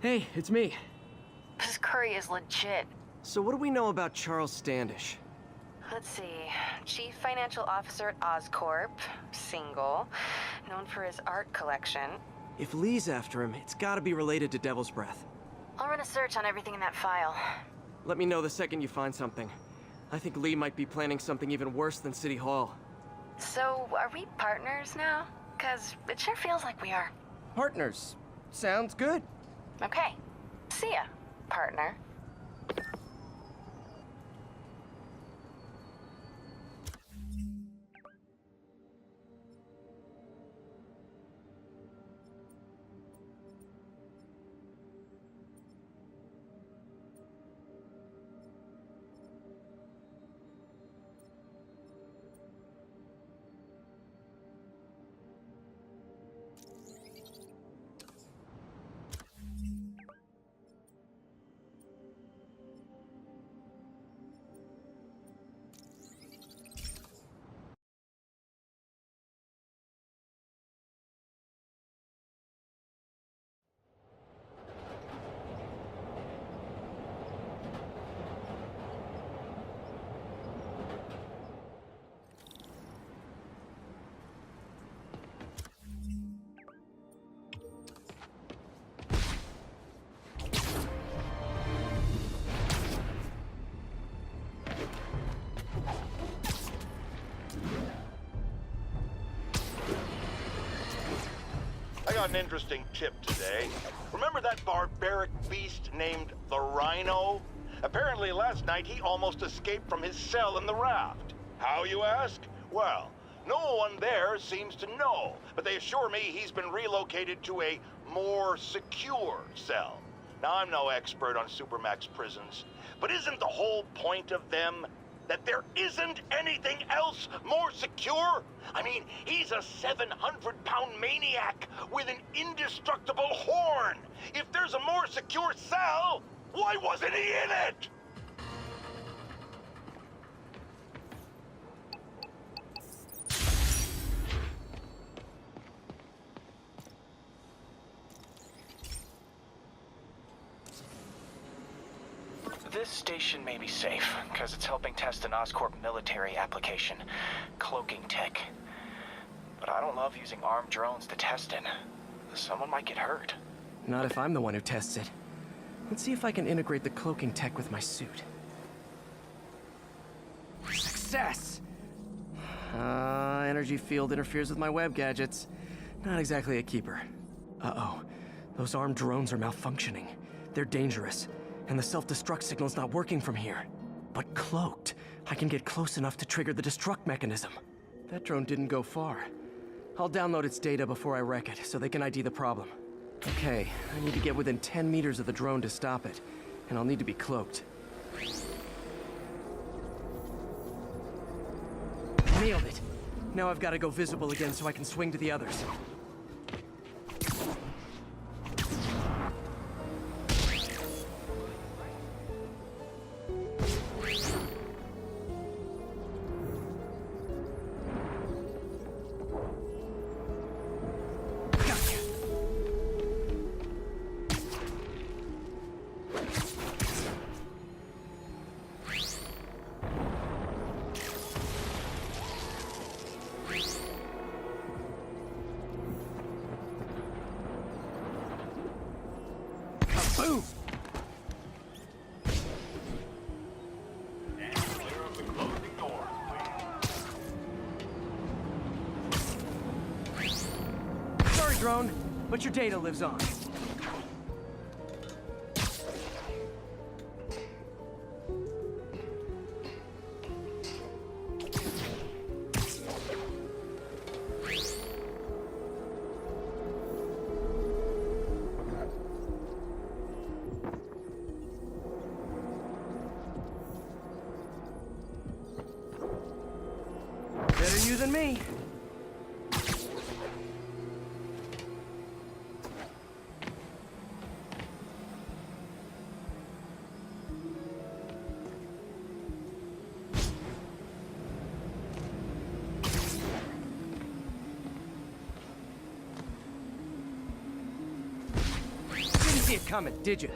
Hey, it's me. This curry is legit. So what do we know about Charles Standish? Let's see. Chief Financial Officer at Oscorp. Single. Known for his art collection. If Lee's after him, it's gotta be related to Devil's Breath. I'll run a search on everything in that file. Let me know the second you find something. I think Lee might be planning something even worse than City Hall. So, are we partners now? 'Cause it sure feels like we are. Partners. Sounds good. Okay. See ya, partner. I got an interesting tip today. Remember that barbaric beast named the Rhino? Apparently last night he almost escaped from his cell in the raft. How, you ask? Well, no one there seems to know, but they assure me he's been relocated to a more secure cell. Now, I'm no expert on Supermax prisons, but isn't the whole point of them that there isn't anything else more secure? I mean, he's a 700-pound maniac with an indestructible horn. If there's a more secure cell, why wasn't he in it? This station may be safe, because it's helping test an Oscorp military application, cloaking tech. But I don't love using armed drones to test in. Someone might get hurt. Not if I'm the one who tests it. Let's see if I can integrate the cloaking tech with my suit. Success! Energy field interferes with my web gadgets. Not exactly a keeper. Uh-oh. Those armed drones are malfunctioning. They're dangerous. And the self-destruct signal's not working from here. But cloaked, I can get close enough to trigger the destruct mechanism. That drone didn't go far. I'll download its data before I wreck it, so they can ID the problem. Okay, I need to get within 10 meters of the drone to stop it. And I'll need to be cloaked. Nailed it! Now I've got to go visible again so I can swing to the others. Boom! And clear of the closing doors, please. Sorry, drone, but your data lives on. Better you than me. see it coming, did you?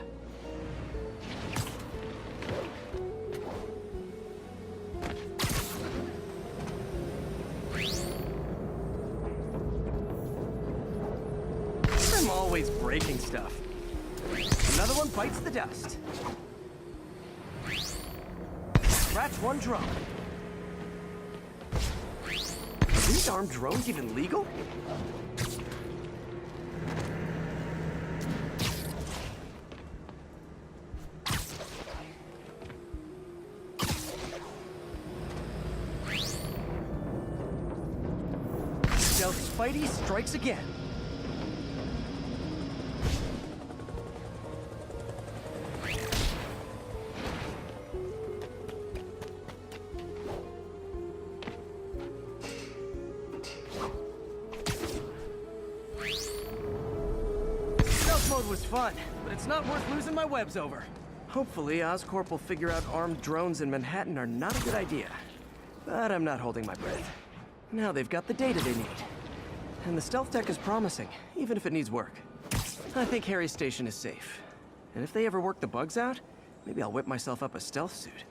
I'm always breaking stuff. Another one bites the dust. Scratch one drone. Are these armed drones even legal? Stealth Spidey strikes again. Stealth mode was fun, but it's not worth losing my webs over. Hopefully, Oscorp will figure out armed drones in Manhattan are not a good idea. But I'm not holding my breath. Now they've got the data they need. And the stealth tech is promising, even if it needs work. I think Harry's station is safe. And if they ever work the bugs out, maybe I'll whip myself up a stealth suit.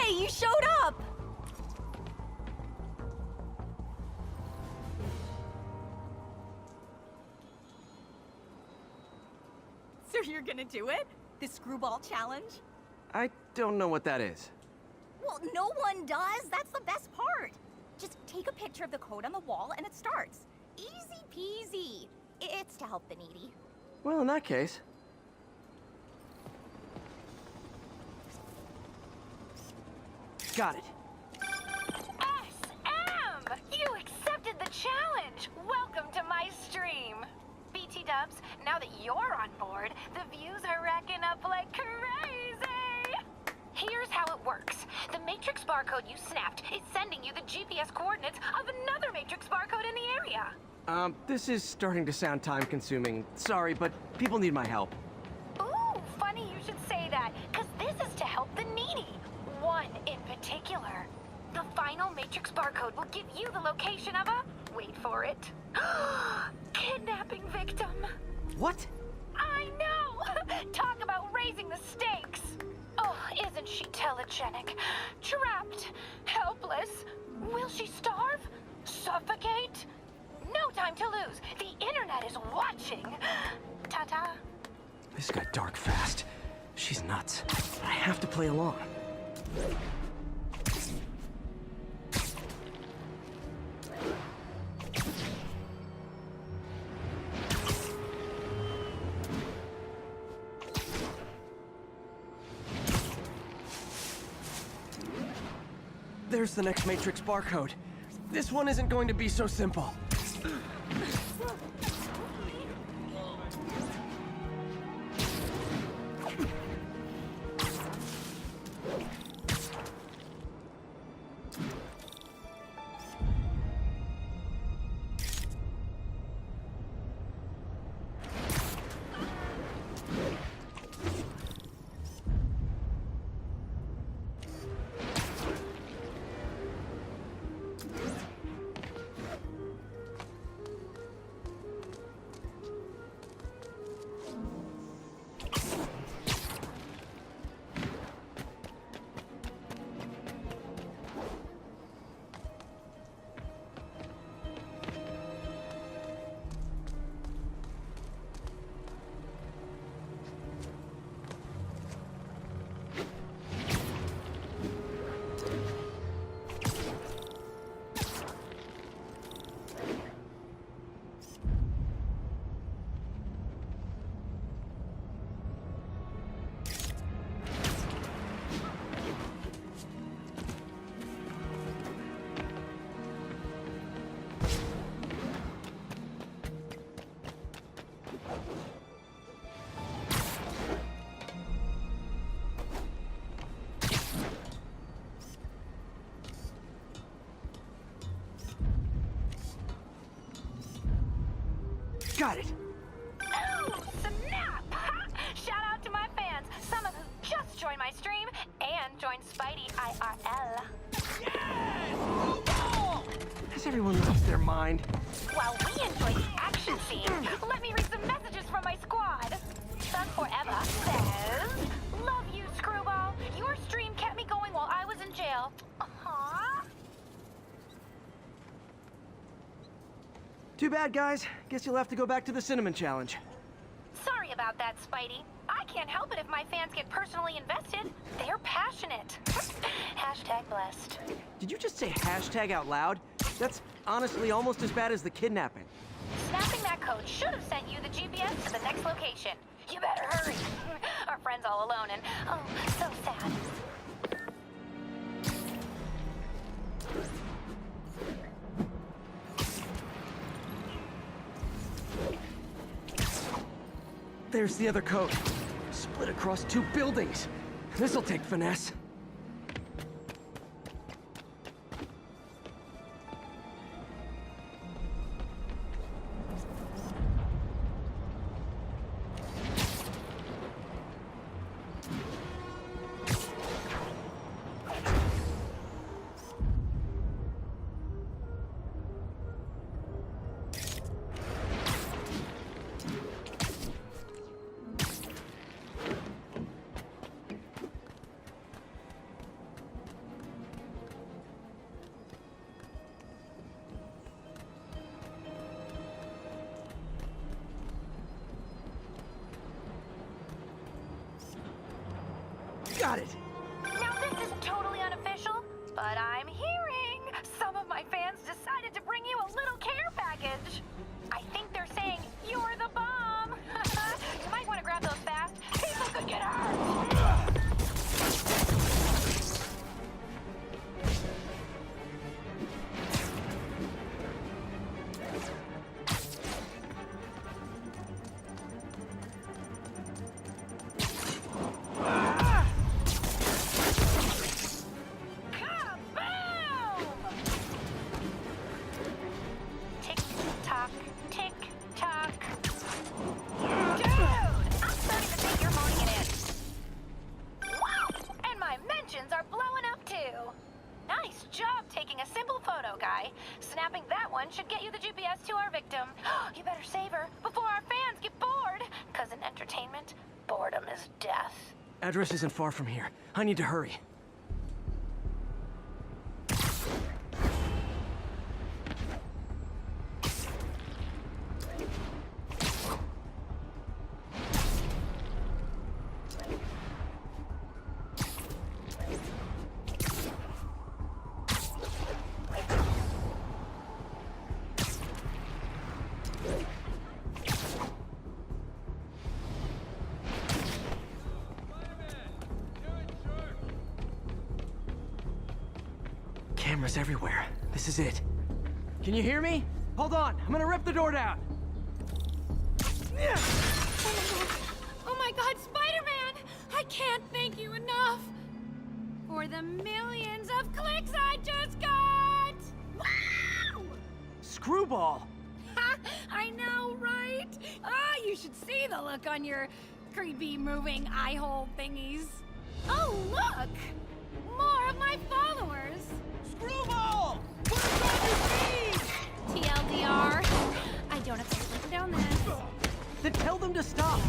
You showed up! So you're gonna do it? The screwball challenge? I don't know what that is. Well, no one does. That's the best part. Just take a picture of the code on the wall and it starts. Easy peasy. It's to help the needy. Well, in that case... Got it. SM! You accepted the challenge! Welcome to my stream! BT Dubs, now that you're on board, the views are racking up like crazy! Here's how it works. The Matrix barcode you snapped is sending you the GPS coordinates of another Matrix barcode in the area. This is starting to sound time-consuming. Sorry, but people need my help. Ooh, funny you should say that, because this is to help the needy. One in particular. The final Matrix barcode will give you the location of a... wait for it. Kidnapping victim. What? I know! Talk about raising the stakes. Oh, isn't she telegenic? Trapped. Helpless. Will she starve? Suffocate? No time to lose. The internet is watching. Ta-ta. This got dark fast. She's nuts. I have to play along. There's the next Matrix barcode. This one isn't going to be so simple. Got it. Oh, snap! Shout out to my fans, some of who just joined my stream and joined Spidey IRL. Has everyone lost their mind? While we enjoy the action scene, let me read some messages from my squad. Thug Forever says, "Love you, Screwball. Your stream kept me going while I was in jail." Aww. Too bad, guys. Guess you'll have to go back to the cinnamon challenge. Sorry about that, Spidey. I can't help it if my fans get personally invested. They're passionate. Hashtag blessed. Did you just say hashtag out loud? That's honestly almost as bad as the kidnapping. Snapping that code should have sent you the GPS to the next location. You better hurry. Our friend's all alone and, oh, so sad. There's the other code. Split across 2 buildings. This'll take finesse. Got it. Now this is totally unofficial, but I'm hearing some of my fans decided to bring you a little care package. I think they're saying you're the bomb. You might want to grab those fast. People could get hurt. Snapping that one should get you the GPS to our victim. You better save her before our fans get bored. Because in entertainment, boredom is death. Address isn't far from here. I need to hurry. Cameras everywhere. This is it. Can you hear me? Hold on, I'm gonna rip the door down. Oh my god, Spider-Man! I can't thank you enough for the millions of clicks I just got! Wow! Screwball! Ha! I know, right? Ah, you should see the look on your creepy moving eye hole thingies. Oh, look! More of my followers! Screwball! Put us on your feet! TLDR, I don't have to click down this. Then tell them to stop.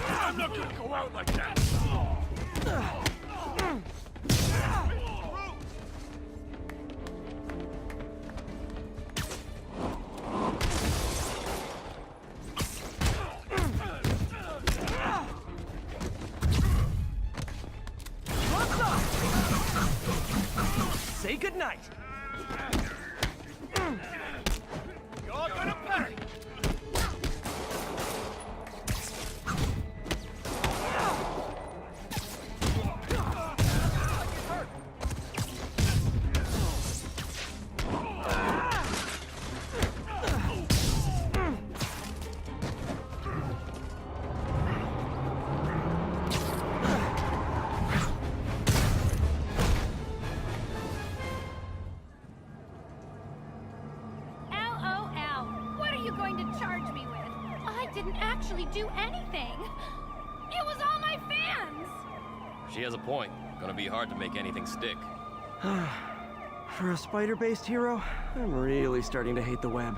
I'm not gonna go out like that! Say goodnight. You're gonna pay! didn't actually do anything. It was all my fans. She has a point. Gonna be hard to make anything stick. For a spider-based hero, I'm really starting to hate the web.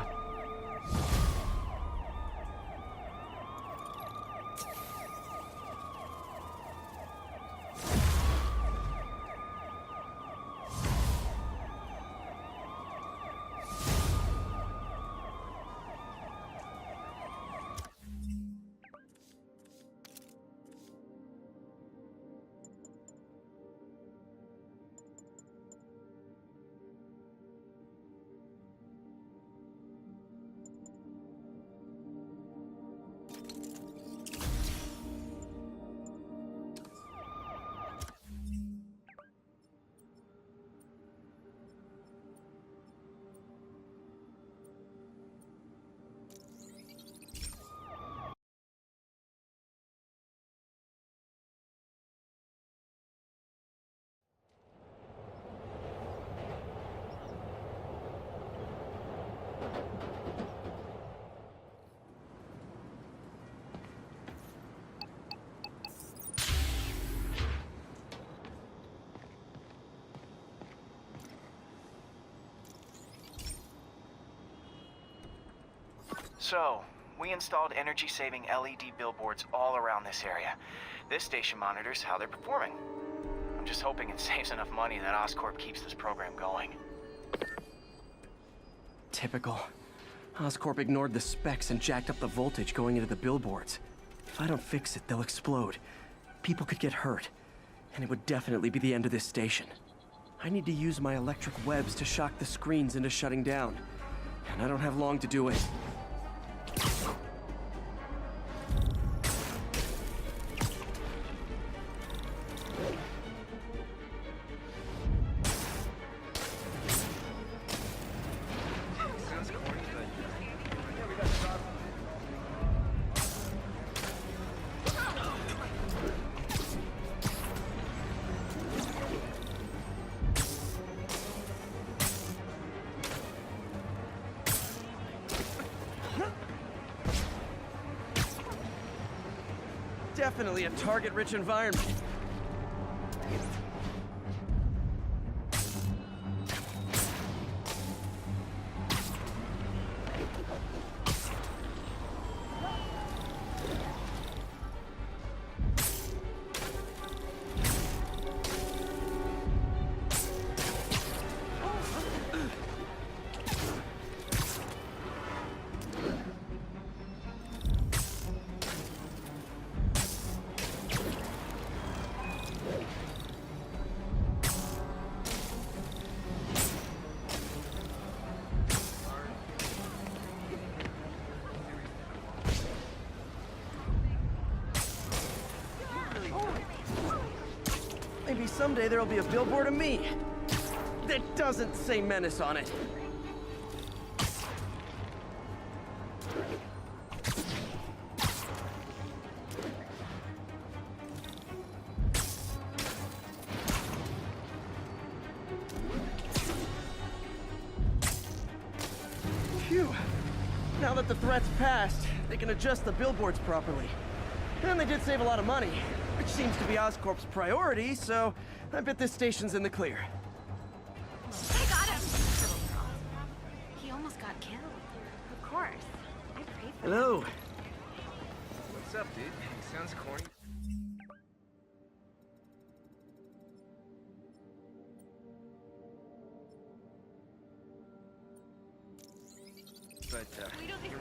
So, we installed energy-saving LED billboards all around this area. This station monitors how they're performing. I'm just hoping it saves enough money that Oscorp keeps this program going. Typical. Oscorp ignored the specs and jacked up the voltage going into the billboards. If I don't fix it, they'll explode. People could get hurt. And it would definitely be the end of this station. I need to use my electric webs to shock the screens into shutting down. And I don't have long to do it. Definitely a target-rich environment. Maybe someday there'll be a billboard of me that doesn't say Menace on it. Phew. Now that the threat's passed, they can adjust the billboards properly. And they did save a lot of money, which seems to be Oscorp's priority, so I bet this station's in the clear. I got him. He almost got killed. Of course. I prayed for him. Hello. What's up, dude? Sounds corny. But, We don't think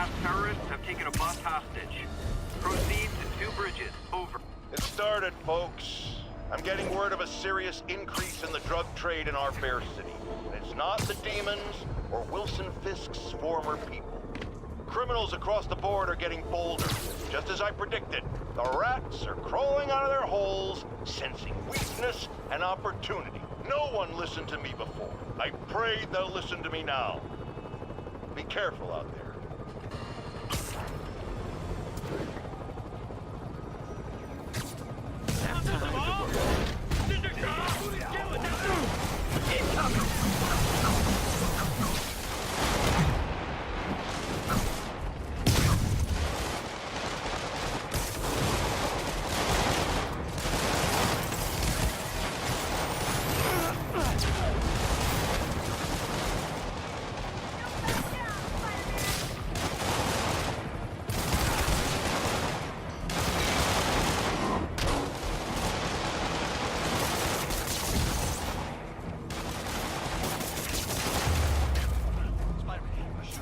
masked terrorists have taken a bus hostage. Proceed to 2 bridges. Over. It started, folks. I'm getting word of a serious increase in the drug trade in our fair city. And it's not the demons or Wilson Fisk's former people. Criminals across the board are getting bolder. Just as I predicted, the rats are crawling out of their holes, sensing weakness and opportunity. No one listened to me before. I prayed they'll listen to me now. Be careful out there.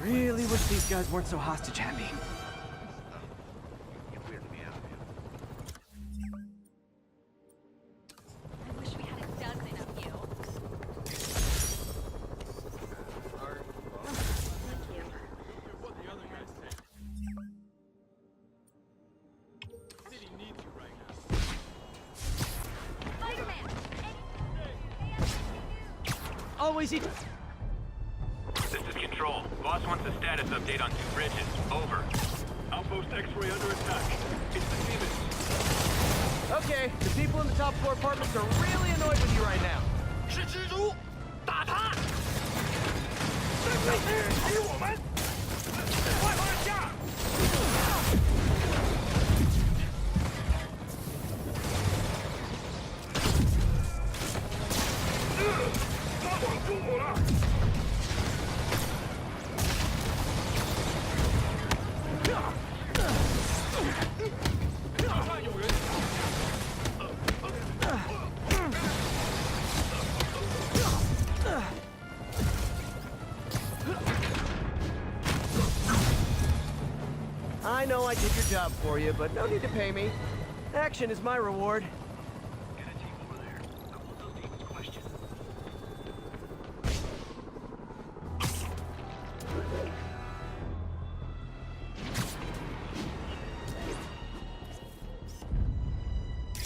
Really wish these guys weren't so hostage-happy. I wish we had a dozen of you. Always eat. This is Control. Boss wants a status update on 2 bridges. Over. Outpost X-ray under attack. It's the demons. Okay, the people in the top floor apartments are really annoyed with you right now. I know I did your job for you, but no need to pay me. Action is my reward. Get a team over there. I want those demons questioned.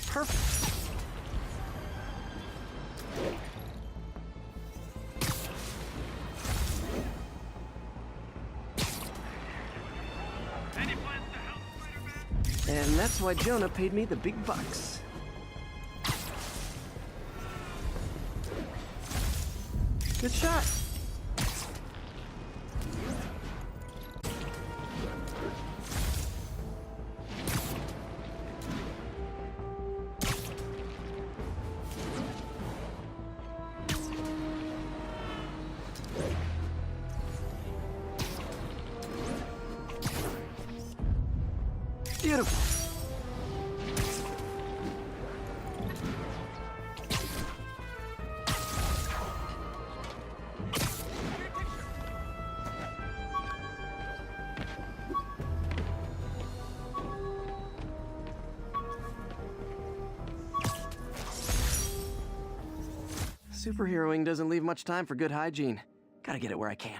Perfect. Any plans to help Spider-Man? And that's why Jonah paid me the big bucks. Good shot. Beautiful. Superheroing doesn't leave much time for good hygiene. Gotta get it where I can.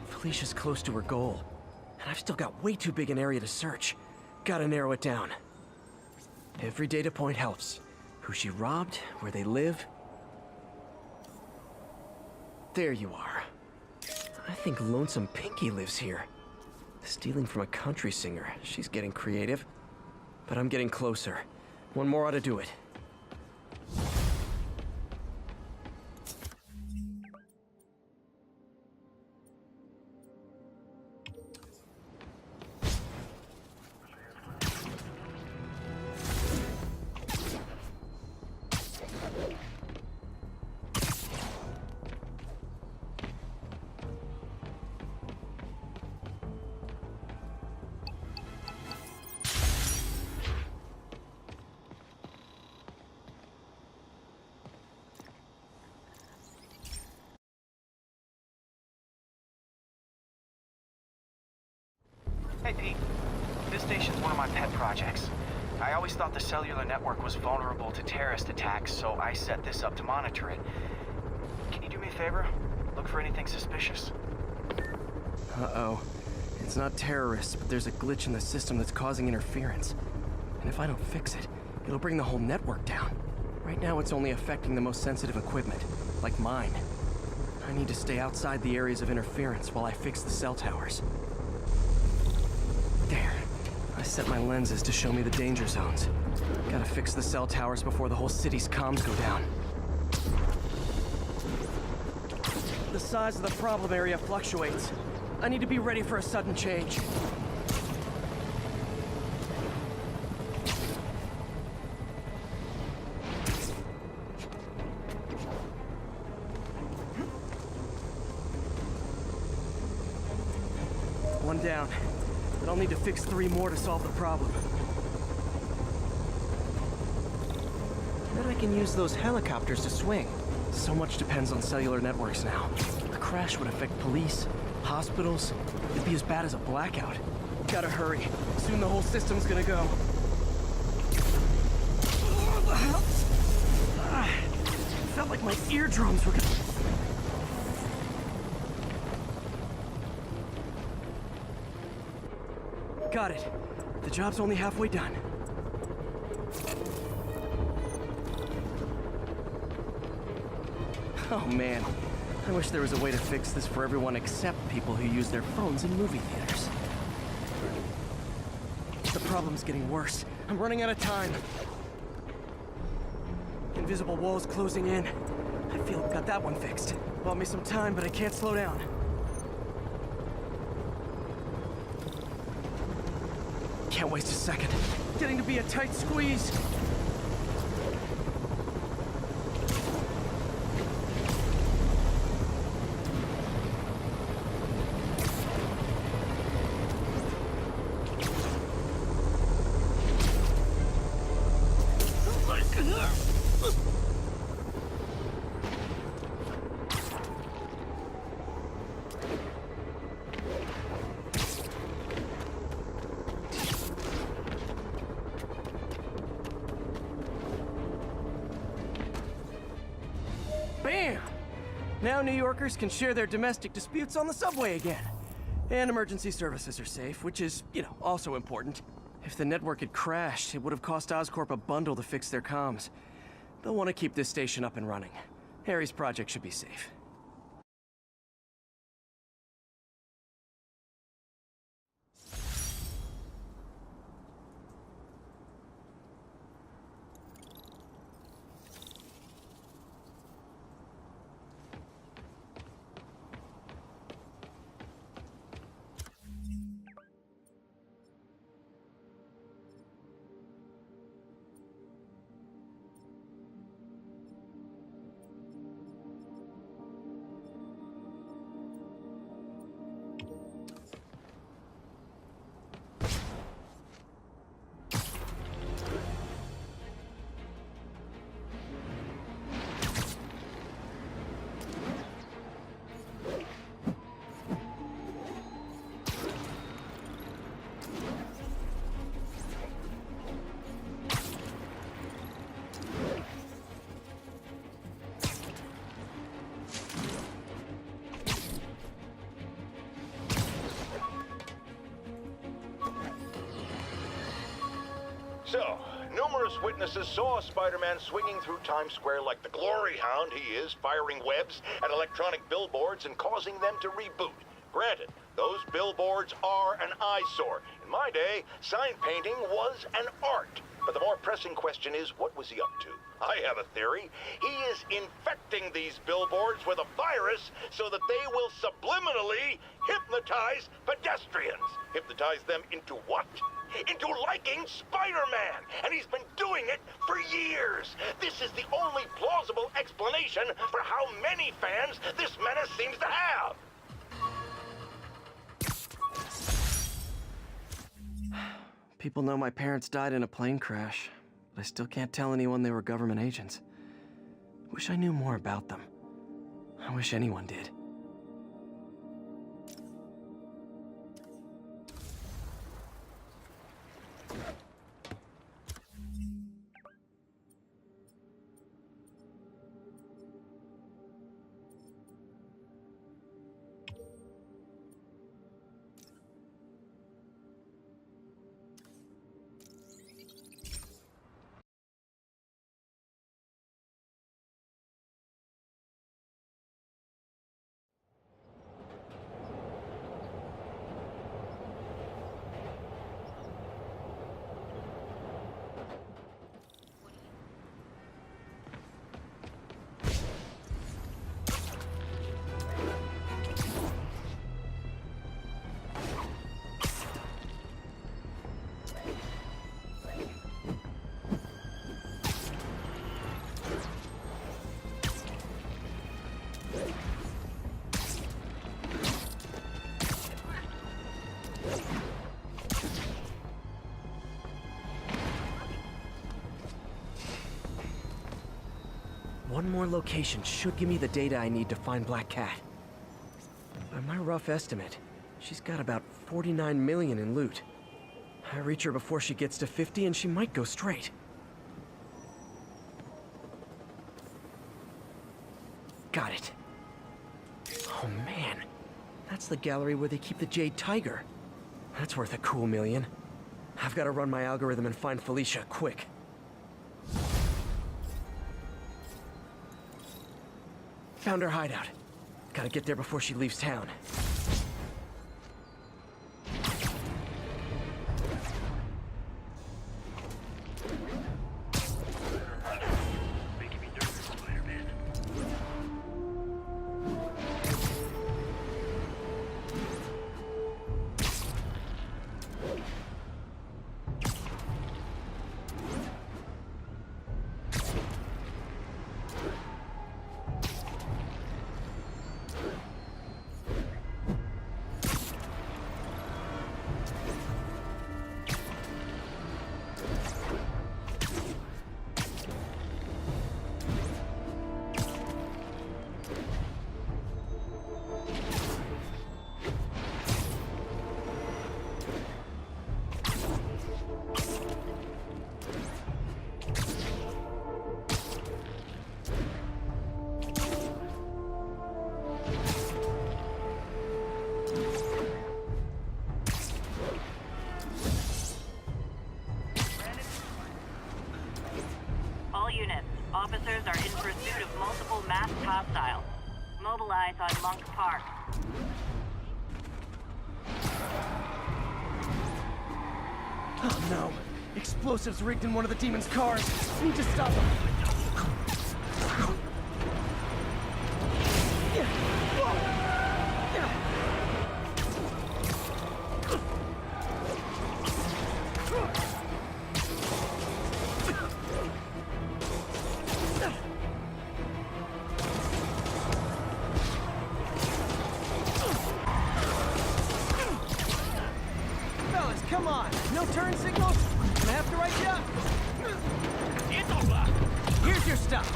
Felicia's close to her goal, and I've still got way too big an area to search. Gotta narrow it down. Every data point helps. Who she robbed, where they live. There you are. I think Lonesome Pinky lives here. Stealing from a country singer. She's getting creative. But I'm getting closer. One more ought to do it. Hey, Pete. This station's one of my pet projects. I always thought the cellular network was vulnerable to terrorist attacks, so I set this up to monitor it. Can you do me a favor? Look for anything suspicious. Uh-oh. It's not terrorists, but there's a glitch in the system that's causing interference. And if I don't fix it, it'll bring the whole network down. Right now, it's only affecting the most sensitive equipment, like mine. I need to stay outside the areas of interference while I fix the cell towers. There. I set my lenses to show me the danger zones. Gotta fix the cell towers before the whole city's comms go down. The size of the problem area fluctuates. I need to be ready for a sudden change. One down. But I'll need to fix 3 more to solve the problem. Bet I can use those helicopters to swing. So much depends on cellular networks now. A crash would affect police, hospitals. It'd be as bad as a blackout. Gotta hurry. Soon the whole system's gonna go. Felt like my eardrums were gonna... Got it. The job's only halfway done. Oh man, I wish there was a way to fix this for everyone except people who use their phones in movie theaters. The problem's getting worse. I'm running out of time. Invisible walls closing in. I feel I've got that one fixed. Bought me some time, but I can't slow down. Can't waste a second. Getting to be a tight squeeze. Bam! Now New Yorkers can share their domestic disputes on the subway again. And emergency services are safe, which is, also important. If the network had crashed, it would have cost Oscorp a bundle to fix their comms. They'll want to keep this station up and running. Harry's project should be safe. So, numerous witnesses saw Spider-Man swinging through Times Square like the glory hound he is, firing webs at electronic billboards and causing them to reboot. Granted, those billboards are an eyesore. In my day, sign painting was an art. But the more pressing question is, what was he up to? I have a theory. He is infecting these billboards with a virus so that they will subliminally hypnotize pedestrians. Hypnotize them into what? Into liking Spider-Man! And he's been doing it for years! This is the only plausible explanation for how many fans this menace seems to have! People know my parents died in a plane crash, but I still can't tell anyone they were government agents. Wish I knew more about them. I wish anyone did. One more location should give me the data I need to find Black Cat. By my rough estimate, she's got about 49 million in loot. I reach her before she gets to 50 and she might go straight. Got it. Oh man, that's the gallery where they keep the Jade Tiger. That's worth a cool million. I've got to run my algorithm and find Felicia, quick. Found her hideout. Gotta get there before she leaves town. Officers are in pursuit of multiple masked hostiles. Mobilize on Monk Park. Oh no! Explosives rigged in one of the demon's cars! Need to stop them! Come on! No turn signals? I have to write you up? Here's your stuff!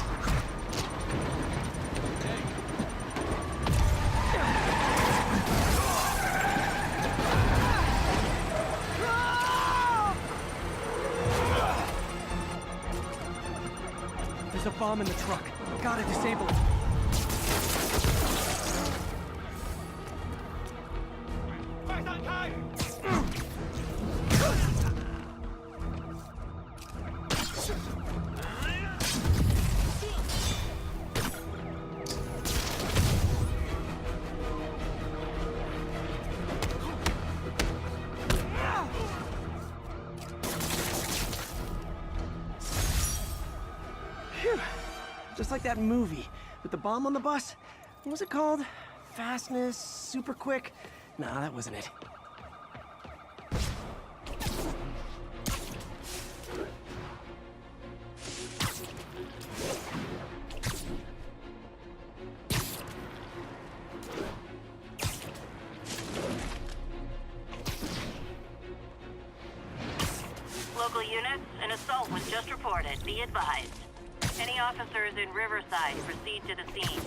There's a bomb in the truck. Gotta disable it. Just like that movie with the bomb on the bus. What was it called? Fastness, super quick? Nah, that wasn't it. Local units, an assault was just reported. Be advised. Any officers in Riverside, proceed to the scene.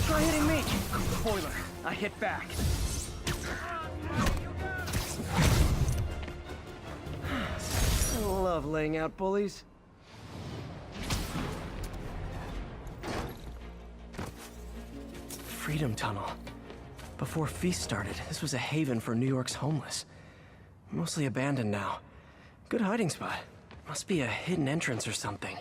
Try hitting me! Spoiler, I hit back. I love laying out bullies. Freedom Tunnel. Before Feast started, this was a haven for New York's homeless. Mostly abandoned now. Good hiding spot. Must be a hidden entrance or something.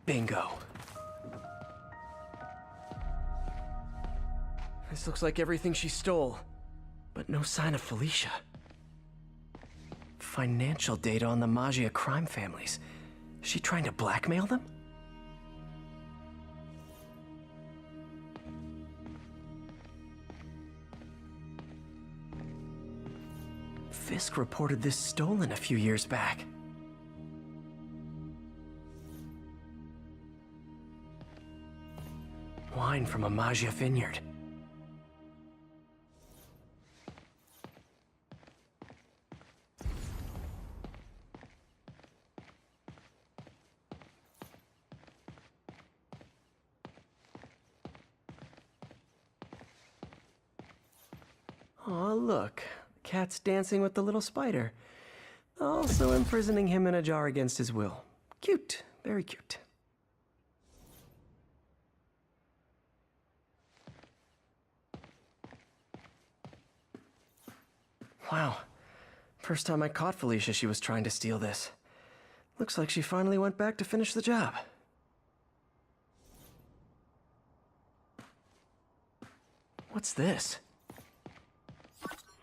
Bingo. This looks like everything she stole, but no sign of Felicia. Financial data on the Maggia crime families. Is she trying to blackmail them? Fisk reported this stolen a few years back. Wine from a Maggia vineyard. Aw, look. The cat's dancing with the little spider. Also imprisoning him in a jar against his will. Cute. Very cute. Wow. First time I caught Felicia, she was trying to steal this. Looks like she finally went back to finish the job. What's this?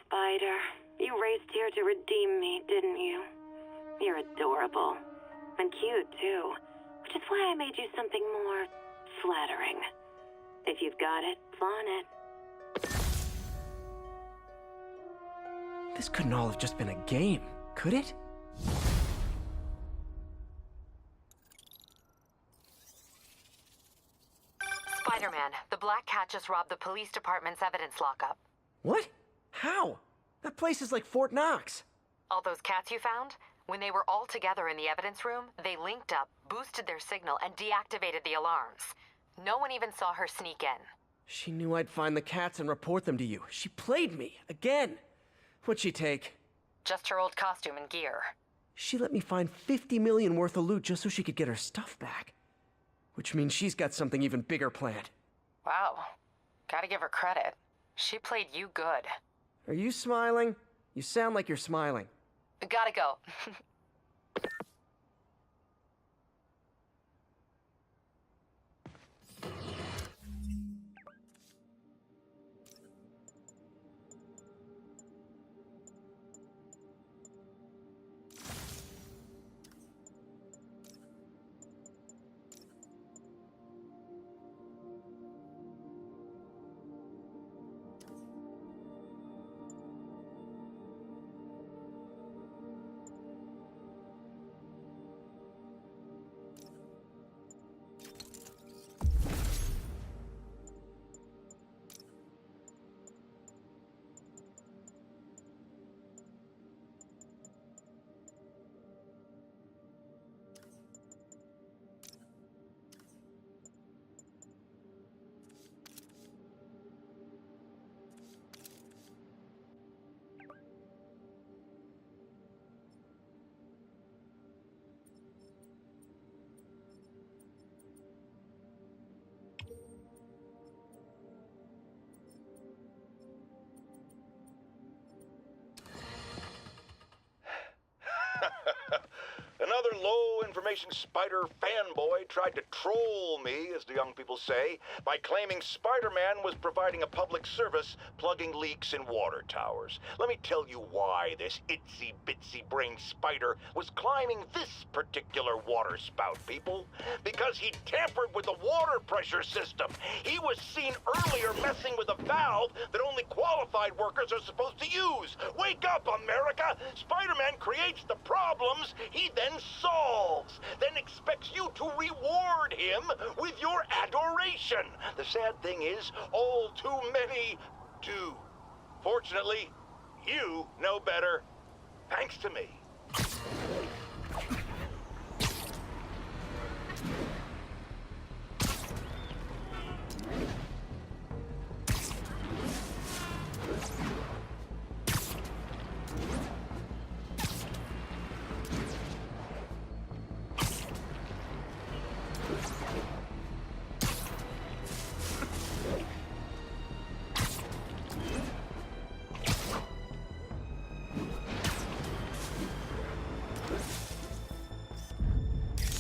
Spider, you raced here to redeem me, didn't you? You're adorable. And cute, too. Which is why I made you something more flattering. If you've got it, flaunt it. This couldn't all have just been a game, could it? Spider-Man, the Black Cat just robbed the police department's evidence lockup. What? How? That place is like Fort Knox. All those cats you found? When they were all together in the evidence room, they linked up, boosted their signal, and deactivated the alarms. No one even saw her sneak in. She knew I'd find the cats and report them to you. She played me, again. What'd she take? Just her old costume and gear. She let me find 50 million worth of loot just so she could get her stuff back. Which means she's got something even bigger planned. Wow. Gotta give her credit. She played you good. Are you smiling? You sound like you're smiling. Gotta go. Another low-information spider fanboy tried to troll me, as the young people say, by claiming Spider-Man was providing a public service plugging leaks in water towers. Let me tell you why this itsy-bitsy brain spider was climbing this particular water spout, people. Because he tampered with the water pressure system. He was seen earlier messing with a valve that only qualified workers are supposed to use. Wake up, America! Spider-Man creates the problems he then solves, then expects you to reward him with your adoration. The sad thing is, all too many do. Fortunately, you know better, thanks to me.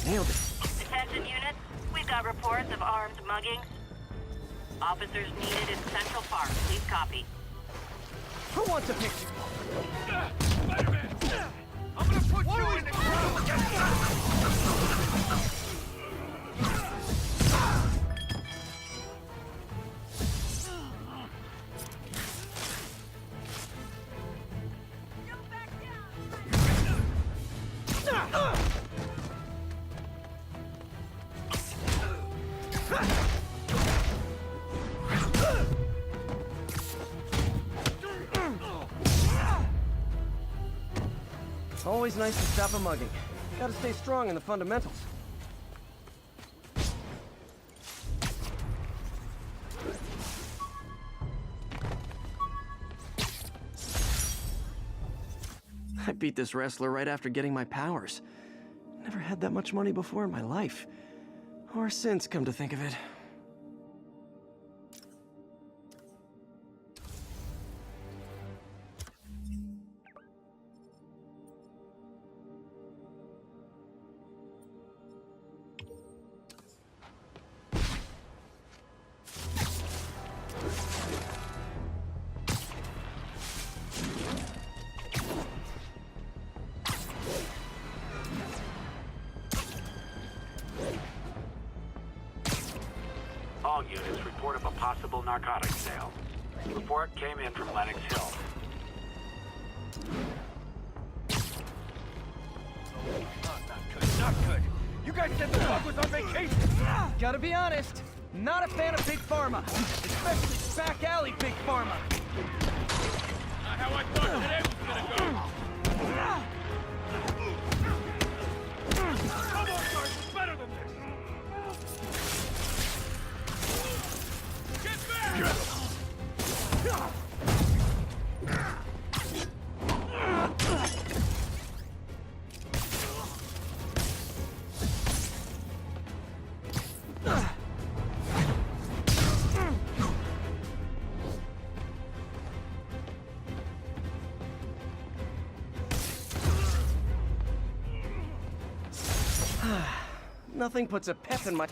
Nailed it. Attention units, we've got reports of armed muggings. Officers needed in Central Park. Please copy. Who wants a picture? Spider-Man! I'm gonna put you in the ground! Always nice to stop a mugging. Gotta stay strong in the fundamentals. I beat this wrestler right after getting my powers. Never had that much money before in my life. Or since, come to think of it. All units report of a possible narcotics sale. Report came in from Lenox Hill. Not good. You guys said the dog was on vacation. Gotta be honest, not a fan of Big Pharma. Especially back alley Big Pharma. Not how I thought today was gonna go. Come on, Sarge, it's better than this. Get back! Nothing puts a pep in my...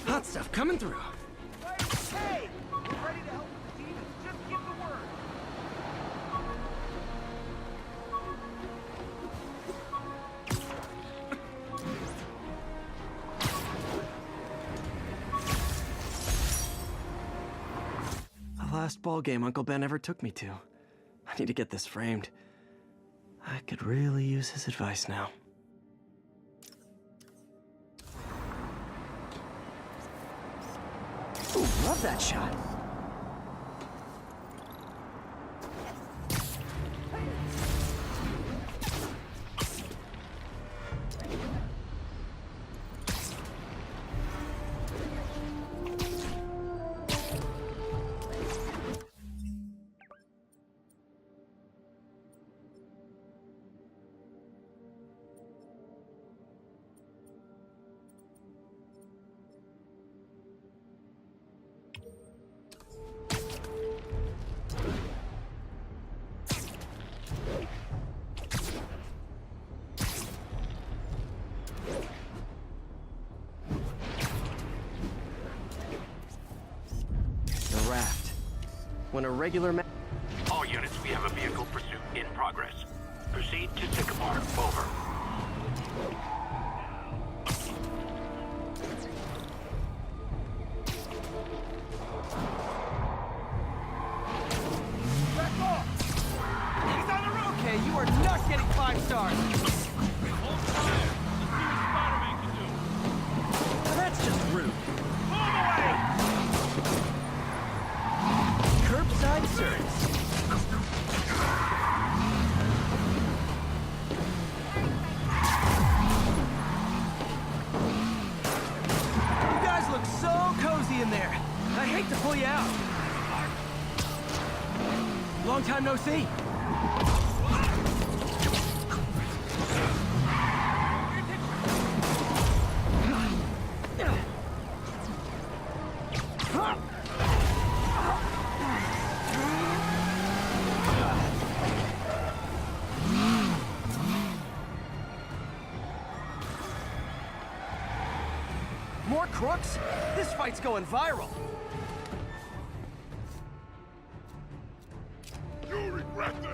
Hot stuff coming through. Hey! We're ready to help the demons. Just give the word. The last ball game Uncle Ben ever took me to. I need to get this framed. I could really use his advice now. Ooh, love that shot. Raft. When a regular All units, we have a vehicle pursuit in progress. Proceed to Sycamore. Over. Back off! He's on the road! Okay, you are not getting 5 stars! Hold fire. Let's see what Spider-Man can do. That's just rude. Move away! Curbside service. You guys look so cozy in there. I hate to pull you out. Long time no see. More crooks? This fight's going viral. You'll regret this!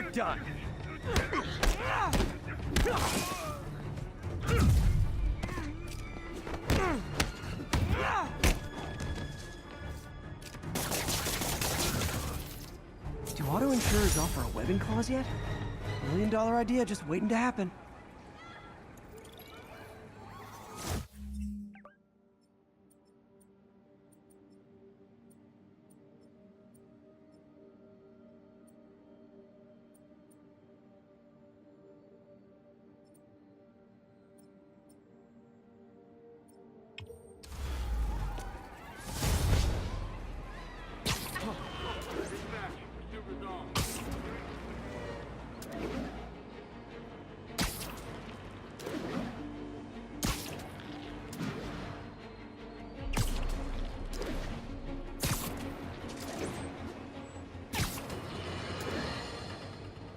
we're done. Do auto insurers offer a webbing clause yet? $1 million idea just waiting to happen.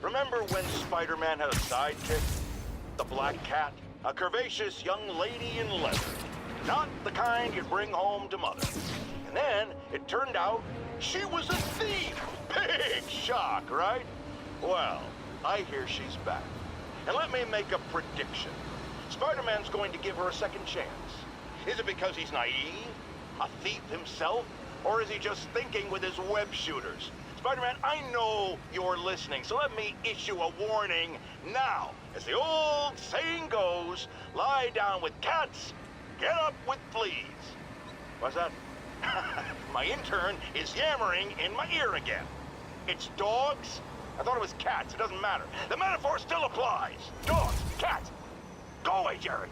Remember when Spider-Man had a sidekick? The Black Cat? A curvaceous young lady in leather. Not the kind you'd bring home to Mother. And then, it turned out, she was a thief! Big shock, right? Well, I hear she's back. And let me make a prediction. Spider-Man's going to give her a second chance. Is it because he's naive? A thief himself? Or is he just thinking with his web shooters? Spider-Man, I know you're listening, so let me issue a warning now. As the old saying goes, lie down with cats, get up with fleas. What's that? My intern is yammering in my ear again. It's dogs? I thought it was cats. It doesn't matter. The metaphor still applies. Dogs, cats. Go away, Jared.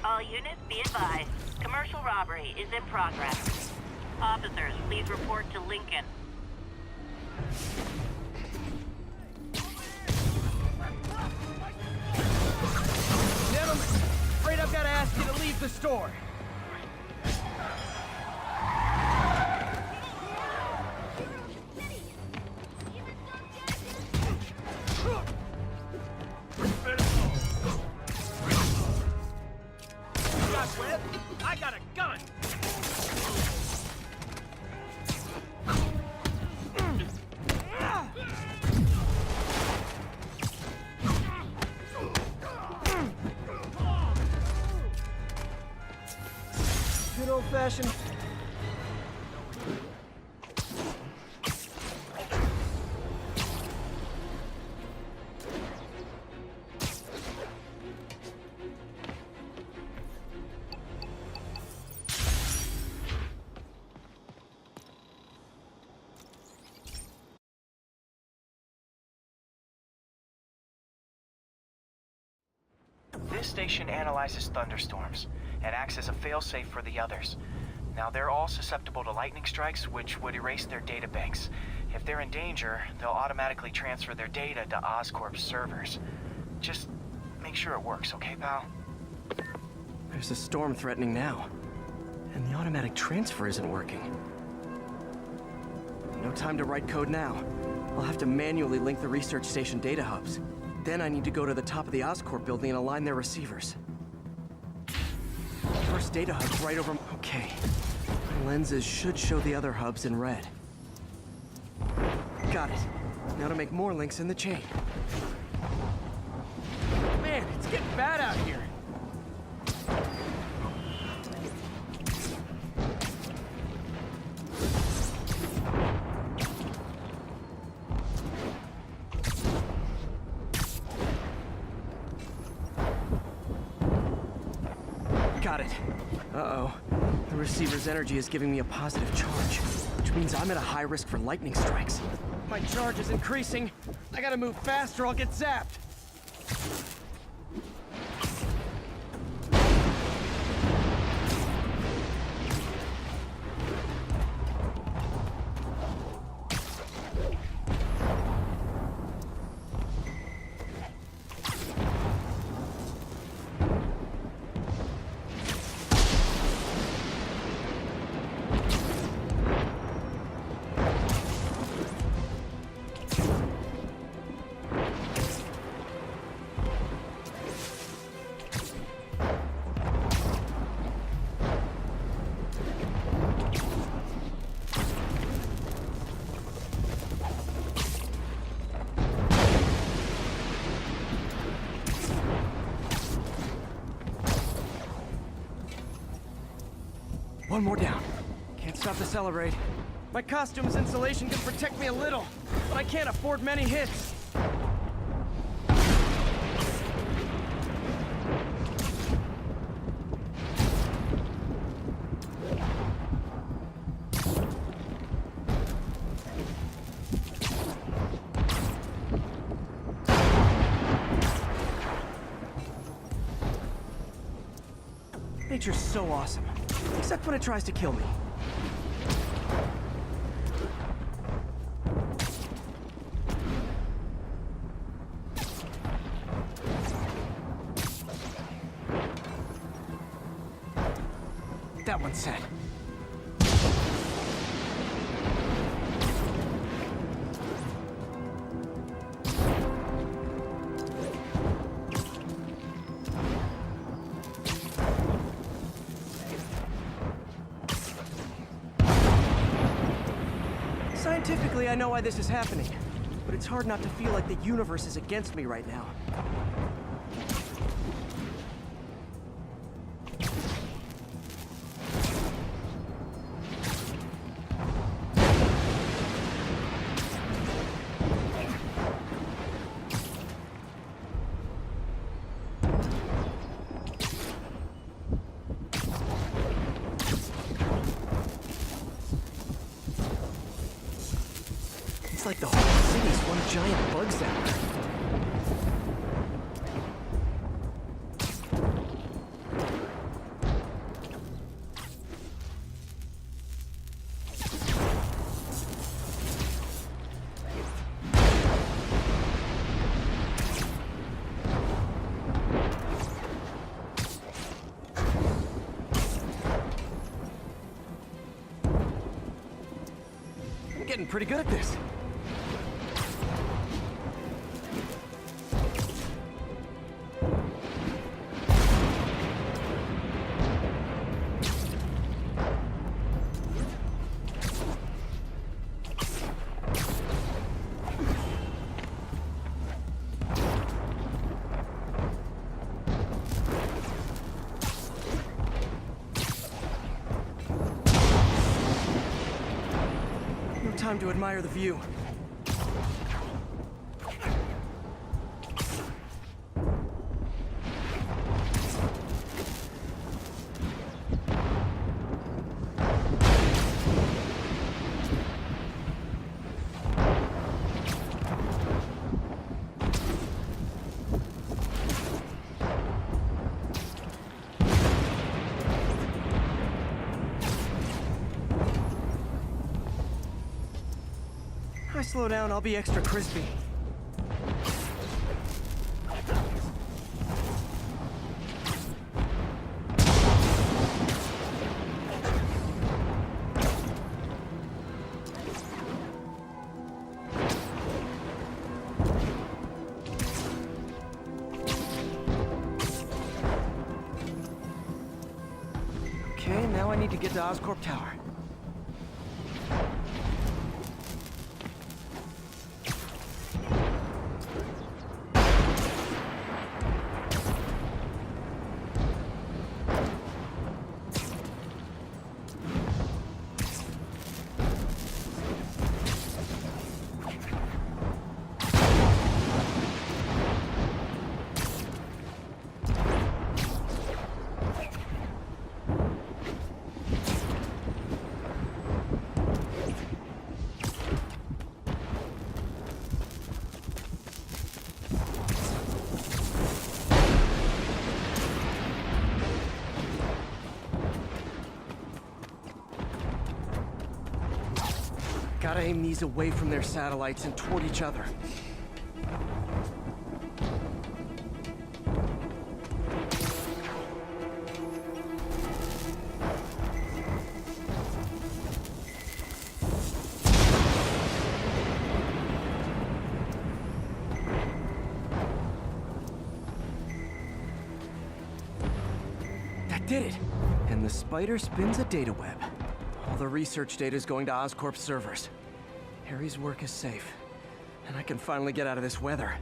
All units be advised. Commercial robbery is in progress. Officers, please report to Lincoln. Gentlemen, afraid I've got to ask you to leave the store. I got a gun! Good old-fashioned. This station analyzes thunderstorms and acts as a failsafe for the others. Now, they're all susceptible to lightning strikes, which would erase their databanks. If they're in danger, they'll automatically transfer their data to Oscorp's servers. Just make sure it works, okay, pal? There's a storm threatening now, and the automatic transfer isn't working. No time to write code now. I'll have to manually link the research station data hubs. Then I need to go to the top of the Oscorp building and align their receivers. First data hub's right over... Okay. My lenses should show the other hubs in red. Got it. Now to make more links in the chain. Man, it's getting bad out here. Got it. Uh-oh. The receiver's energy is giving me a positive charge, which means I'm at a high risk for lightning strikes. My charge is increasing. I gotta move fast or I'll get zapped. One more down. Can't stop to celebrate. My costume's insulation can protect me a little, but I can't afford many hits. Nature's so awesome, except when it tries to kill me. That one's set. Scientifically, I know why this is happening, but it's hard not to feel like the universe is against me right now. It's like the whole city's one giant bug zapper. I'm getting pretty good at this. No time to admire the view. If I slow down, I'll be extra crispy. Okay, now I need to get to Oscorp Tower. Gotta aim these away from their satellites and toward each other. That did it! And the spider spins a data web. All the research data is going to Oscorp's servers. Harry's work is safe, and I can finally get out of this weather.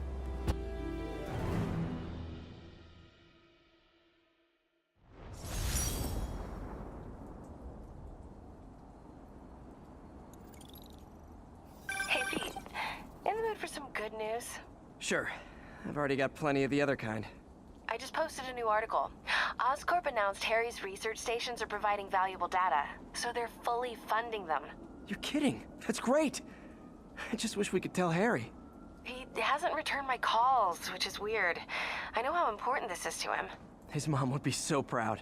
good news? Sure. I've already got plenty of the other kind. I just posted a new article. Oscorp announced Harry's research stations are providing valuable data, so they're fully funding them. You're kidding. That's great. I just wish we could tell Harry. He hasn't returned my calls, which is weird. I know how important this is to him. His mom would be so proud.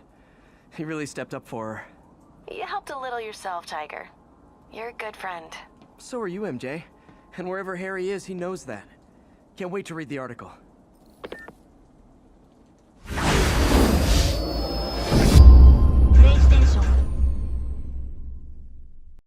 He really stepped up for her. You helped a little yourself, Tiger. You're a good friend. So are you, MJ. And wherever Harry is, he knows that. Can't wait to read the article.